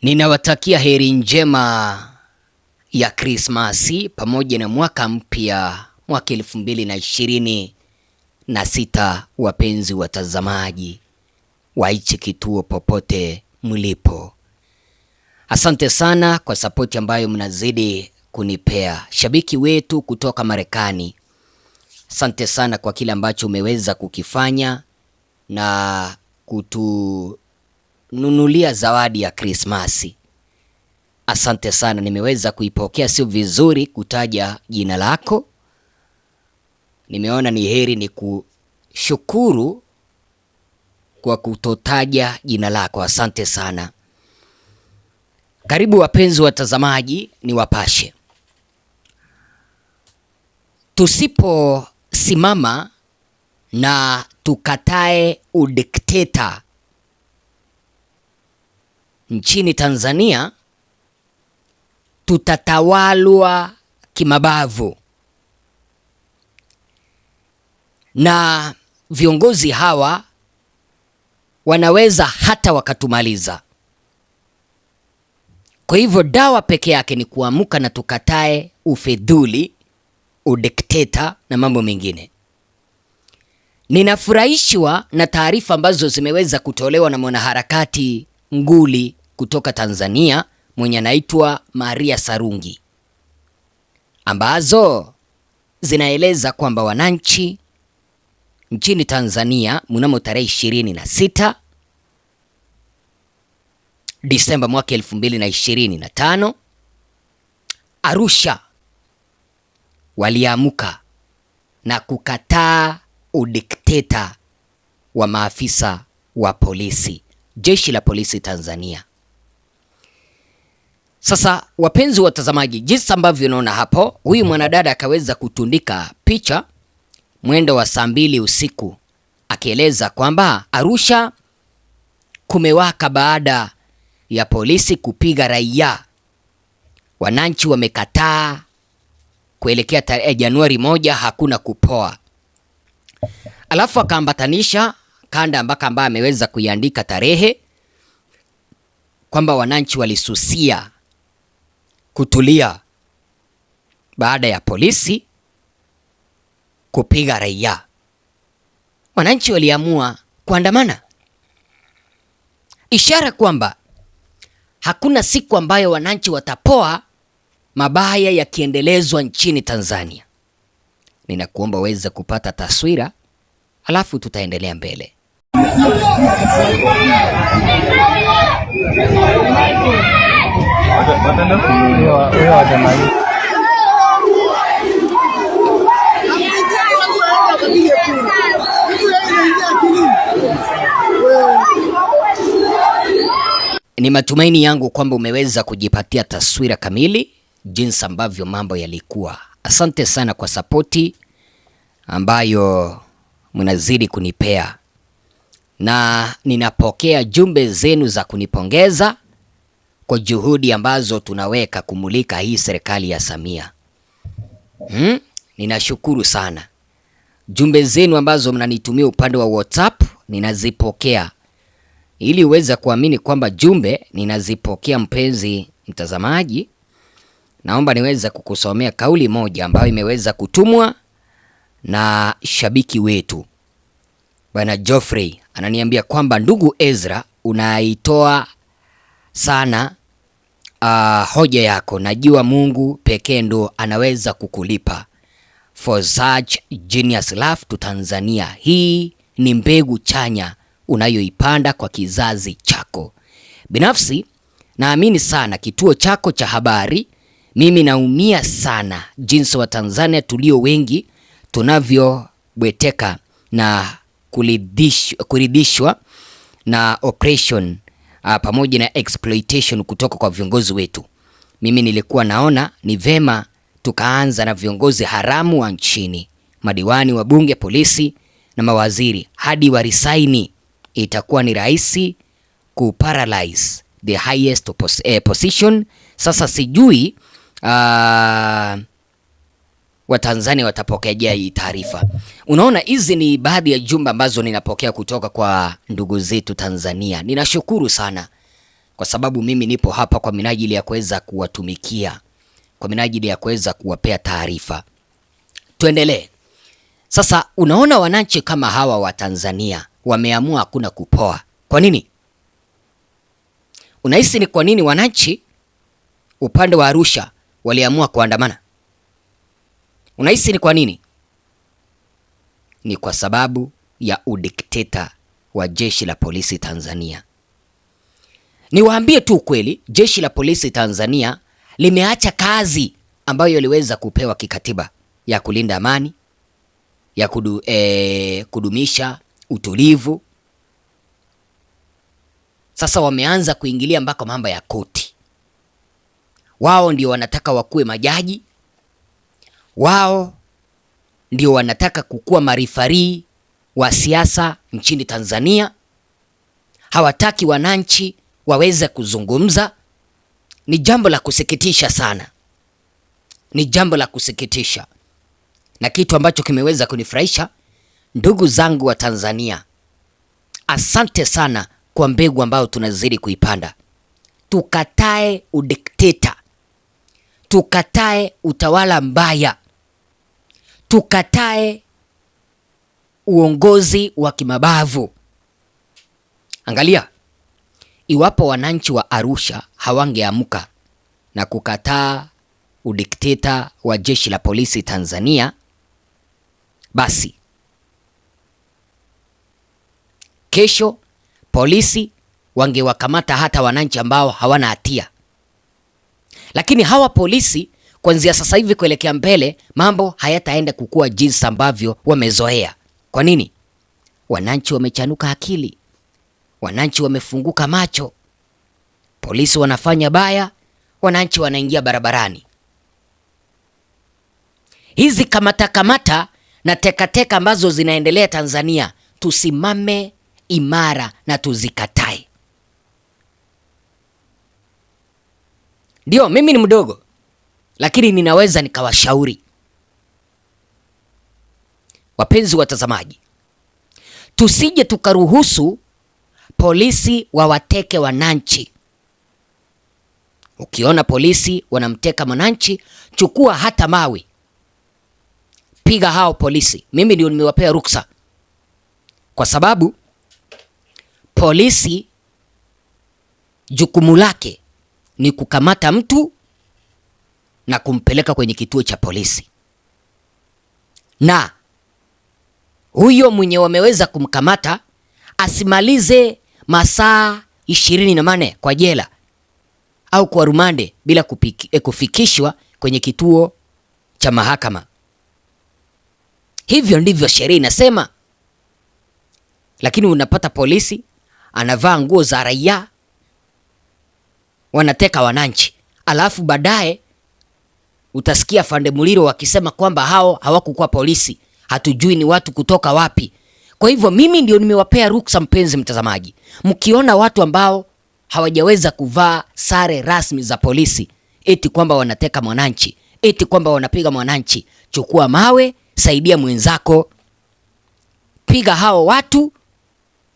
Ninawatakia heri njema ya Krismasi pamoja na mwaka mpya, mwaka 2026, wapenzi watazamaji wa hichi kituo popote mlipo. Asante sana kwa sapoti ambayo mnazidi kunipea. Shabiki wetu kutoka Marekani, asante sana kwa kile ambacho umeweza kukifanya na kutununulia zawadi ya Krismasi. Asante sana, nimeweza kuipokea. Sio vizuri kutaja jina lako, nimeona ni heri ni kushukuru kwa kutotaja jina lako. Asante sana. Karibu wapenzi watazamaji, ni wapashe. Tusiposimama na tukatae udikteta nchini Tanzania, tutatawalwa kimabavu na viongozi hawa wanaweza hata wakatumaliza. Kwa hivyo dawa peke yake ni kuamka na tukatae ufedhuli, udikteta na mambo mengine. Ninafurahishwa na taarifa ambazo zimeweza kutolewa na mwanaharakati nguli kutoka Tanzania mwenye anaitwa Maria Sarungi, ambazo zinaeleza kwamba wananchi nchini Tanzania mnamo tarehe 26 Disemba mwaka 2025 Arusha waliamuka na kukataa udikteta wa maafisa wa polisi, jeshi la polisi Tanzania. Sasa wapenzi watazamaji, jinsi ambavyo unaona hapo, huyu mwanadada akaweza kutundika picha mwendo wa saa 2 usiku akieleza kwamba Arusha kumewaka baada ya polisi kupiga raia. Wananchi wamekataa kuelekea Januari 1, hakuna kupoa. Alafu akaambatanisha kanda ambaka ambaye ameweza kuiandika tarehe kwamba wananchi walisusia kutulia baada ya polisi kupiga raia. Wananchi waliamua kuandamana, ishara kwamba hakuna siku ambayo wananchi watapoa mabaya yakiendelezwa nchini Tanzania. Ninakuomba uweze kupata taswira, alafu tutaendelea mbele. Ni matumaini yangu kwamba umeweza kujipatia taswira kamili jinsi ambavyo mambo yalikuwa. Asante sana kwa sapoti ambayo mnazidi kunipea, na ninapokea jumbe zenu za kunipongeza kwa juhudi ambazo tunaweka kumulika hii serikali ya Samia. Ninashukuru sana. Jumbe zenu ambazo mnanitumia upande wa WhatsApp ninazipokea, ili uweze kuamini kwamba jumbe ninazipokea. Mpenzi mtazamaji, naomba niweze kukusomea kauli moja ambayo imeweza kutumwa na shabiki wetu Bwana Geoffrey. Ananiambia kwamba ndugu Ezra, unaitoa sana hoja yako. Najua Mungu pekee ndo anaweza kukulipa for such genius love to Tanzania. Hii ni mbegu chanya unayoipanda kwa kizazi chako. Binafsi naamini sana kituo chako cha habari. Mimi naumia sana jinsi wa Tanzania tulio wengi tunavyobweteka na kuridhishwa na operation pamoja na exploitation kutoka kwa viongozi wetu. Mimi nilikuwa naona ni vema tukaanza na viongozi haramu wa nchini, madiwani, wabunge, polisi na mawaziri hadi warisaini. Itakuwa ni rahisi kuparalyze the highest position. Sasa sijui Watanzania watapokeaje hii taarifa. Unaona, hizi ni baadhi ya jumbe ambazo ninapokea kutoka kwa ndugu zetu Tanzania. Ninashukuru sana kwa sababu mimi nipo hapa kwa minajili ya kuweza kuwatumikia, kwa minajili ya kuweza kuwapea taarifa. Tuendelee. Sasa unaona wananchi kama hawa wa Tanzania wameamua hakuna kupoa. Kwa nini? Unahisi ni kwa nini wananchi upande wa Arusha waliamua kuandamana? Unahisi ni kwa nini? Ni kwa sababu ya udikteta wa jeshi la polisi Tanzania. Niwaambie tu ukweli, jeshi la polisi Tanzania limeacha kazi ambayo iliweza kupewa kikatiba ya kulinda amani, ya kudumisha utulivu. Sasa wameanza kuingilia mpaka mambo ya koti. Wao ndio wanataka wakuwe majaji, wao ndio wanataka kukuwa marifari wa siasa nchini Tanzania. Hawataki wananchi waweze kuzungumza. Ni jambo la kusikitisha sana, ni jambo la kusikitisha, na kitu ambacho kimeweza kunifurahisha, ndugu zangu wa Tanzania, asante sana kwa mbegu ambayo tunazidi kuipanda. Tukatae udikteta, tukatae utawala mbaya, tukatae uongozi wa kimabavu. Angalia, iwapo wananchi wa Arusha hawangeamka na kukataa udikteta wa jeshi la polisi Tanzania, basi kesho polisi wangewakamata hata wananchi ambao hawana hatia. Lakini hawa polisi kuanzia sasa hivi kuelekea mbele, mambo hayataenda kukua jinsi ambavyo wamezoea. Kwa nini? Wananchi wamechanuka akili, wananchi wamefunguka macho. Polisi wanafanya baya, wananchi wanaingia barabarani. Hizi kamata na tekateka ambazo zinaendelea Tanzania, tusimame imara na tuzikatae. Ndio, mimi ni mdogo, lakini ninaweza nikawashauri wapenzi watazamaji, tusije tukaruhusu polisi wawateke wananchi. Ukiona polisi wanamteka mwananchi, chukua hata mawe, piga hao polisi. Mimi ndio nimewapea ruksa, kwa sababu polisi jukumu lake ni kukamata mtu na kumpeleka kwenye kituo cha polisi, na huyo mwenye wameweza kumkamata asimalize masaa 24 kwa jela au kwa rumande bila kufikishwa kwenye kituo cha mahakama. Hivyo ndivyo sheria inasema. Lakini unapata polisi anavaa nguo za raia, wanateka wananchi, alafu baadaye utasikia Fande Muliro wakisema kwamba hao hawakukuwa polisi, hatujui ni watu kutoka wapi. Kwa hivyo mimi ndio nimewapea ruksa, mpenzi mtazamaji, mkiona watu ambao hawajaweza kuvaa sare rasmi za polisi, eti kwamba wanateka mwananchi, eti kwamba wanapiga mwananchi, chukua mawe, saidia mwenzako, piga hao watu,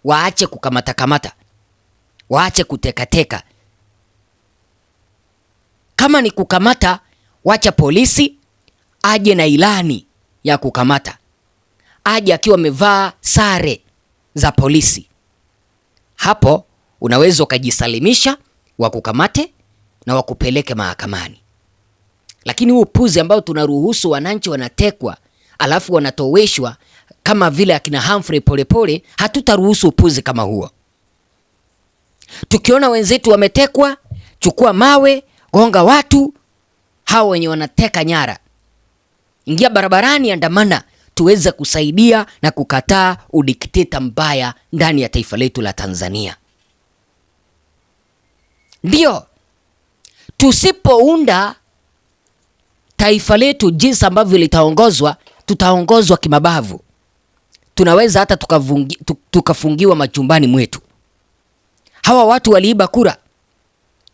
waache kukamata, waache kutekateka. Kama ni kukamata, wacha polisi aje na ilani ya kukamata, aje akiwa amevaa sare za polisi. Hapo unaweza ukajisalimisha, wakukamate na wakupeleke mahakamani. Lakini huu upuzi ambao tunaruhusu wananchi wanatekwa alafu wanatoweshwa kama vile akina Humphrey Polepole, hatutaruhusu upuzi kama huo. Tukiona wenzetu wametekwa, chukua mawe, gonga watu hao wenye wanateka nyara, ingia barabarani, andamana, tuweze kusaidia na kukataa udikteta mbaya ndani ya taifa letu la Tanzania. Ndio, tusipounda taifa letu jinsi ambavyo litaongozwa, tutaongozwa kimabavu. Tunaweza hata tukafungiwa majumbani mwetu. Hawa watu waliiba kura,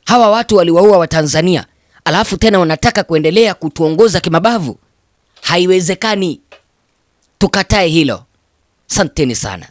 hawa watu waliwaua Watanzania, alafu tena wanataka kuendelea kutuongoza kimabavu. Haiwezekani, tukatae hilo. Asanteni sana.